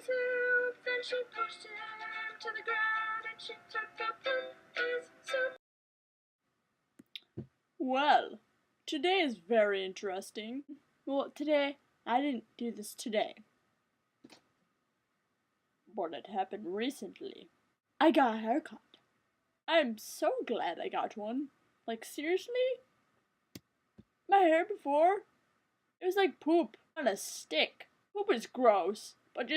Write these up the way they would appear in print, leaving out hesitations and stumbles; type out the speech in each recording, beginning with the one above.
tube, then she pushed him to the ground and she took up his soup. Well, today is very interesting. Well, I didn't do this today. But it happened recently. I got a haircut. I'm so glad I got one. Like, seriously? My hair before, it was like poop on a stick. Poop is gross, but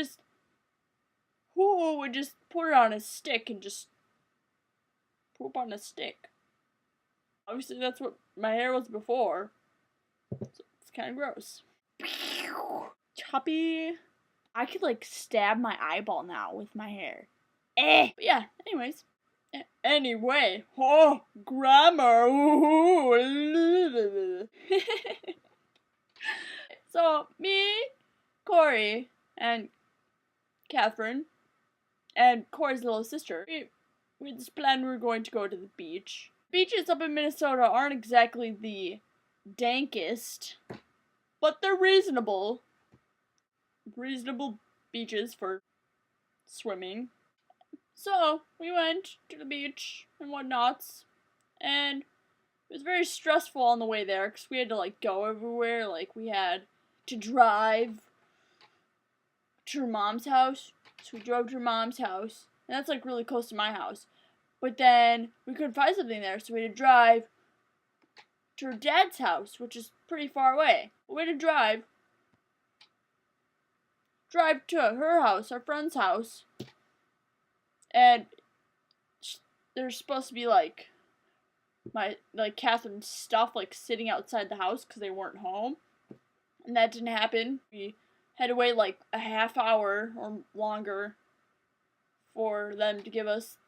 who would just put it on a stick and just poop on a stick? Obviously, that's what my hair was before. So it's kind of gross. Choppy. I could like stab my eyeball now with my hair. But yeah, anyways. Anyway, grammar. So, me, Corey, and Catherine, and Corey's little sister, we had this plan we were going to go to the beach. Beaches up in Minnesota aren't exactly the dankest, but they're reasonable. Reasonable beaches for swimming. So, we went to the beach and whatnots, and it was very stressful on the way there, because we had to, like, go everywhere. Like, we had to drive to her mom's house, so we drove to her mom's house, and that's, like, really close to my house. But then, we couldn't find something there, so we had to drive to her dad's house, which is pretty far away. But we had to drive to her house, our friend's house, and there's supposed to be, like, Catherine's stuff, like, sitting outside the house because they weren't home. And that didn't happen. We had to wait, like, a half hour or longer for them to give us,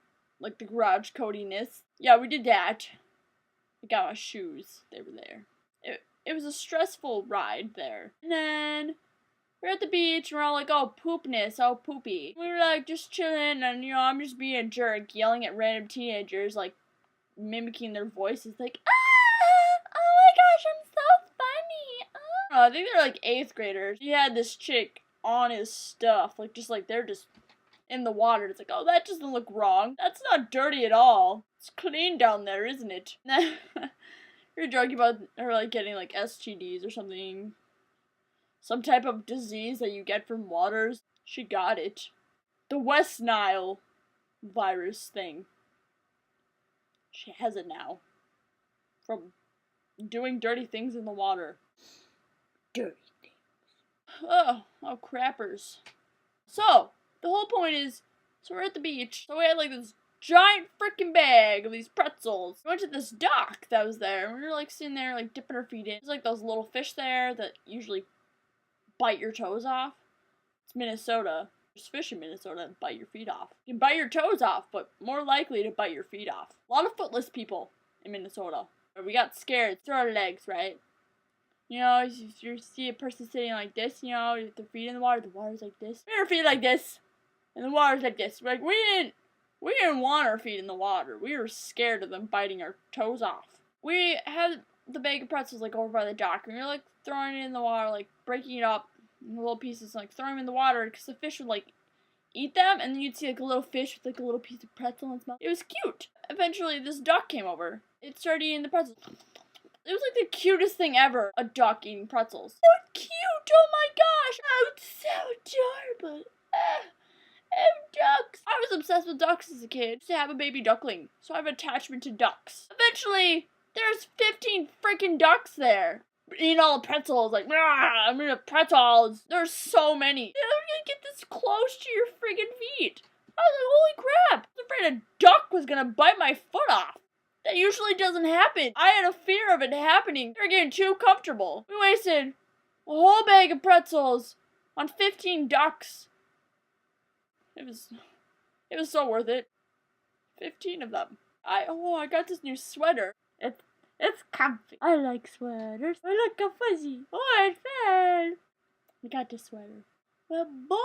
like, the garage codiness. Yeah, we did that. I got my shoes. They were there. It was a stressful ride there. And then we're at the beach, and we're all like, oh, poopness, oh, poopy. We were, like, just chilling, and, you know, I'm just being a jerk, yelling at random teenagers, like, mimicking their voices, like, ah, oh my gosh, I'm so funny, I think they're, like, 8th graders. He had this chick on his stuff, like, they're just in the water. It's like, oh, that doesn't look wrong. That's not dirty at all. It's clean down there, isn't it? You're joking about her, like, getting, like, STDs or something. Some type of disease that you get from waters. She got it. The West Nile virus thing. She has it now. From doing dirty things in the water. Dirty things. Oh, crappers. So, the whole point is, so we're at the beach. So we had like this giant freaking bag of these pretzels. We went to this dock that was there. And we were like sitting there like dipping our feet in. There's like those little fish there that usually bite your toes off. It's Minnesota. There's fish in Minnesota that bite your feet off. You can bite your toes off, but more likely to bite your feet off. A lot of footless people in Minnesota. We got scared. Throw our legs, right? You know, if you see a person sitting like this, you know, with their feet in the water's like this. We had our feet like this, and the water's like this. Like, we didn't want our feet in the water. We were scared of them biting our toes off. We had the bag of pretzels, like, over by the dock, and we were, like, throwing it in the water, like, breaking it up in little pieces, like, throwing them in the water, because the fish would, like, eat them, and then you'd see, like, a little fish with, like, a little piece of pretzel in its mouth. It was cute. Eventually, this duck came over. It started eating the pretzels. It was, like, the cutest thing ever, a duck eating pretzels. So cute! Oh my gosh! Oh, it's so adorable! Oh, ducks! I was obsessed with ducks as a kid. I used to have a baby duckling, so I have attachment to ducks. Eventually, there's 15 freaking ducks there. Eating all the pretzels, like, I'm gonna pretzels. There's so many. They're gonna get this close to your friggin' feet. I was like, holy crap. I was afraid a duck was gonna bite my foot off. That usually doesn't happen. I had a fear of it happening. They're getting too comfortable. We wasted a whole bag of pretzels on 15 ducks. It was so worth it. 15 of them. I got this new sweater. It's comfy. I like sweaters. Oh, look how fuzzy. Oh, it fell. I got this sweater. Bye-bye.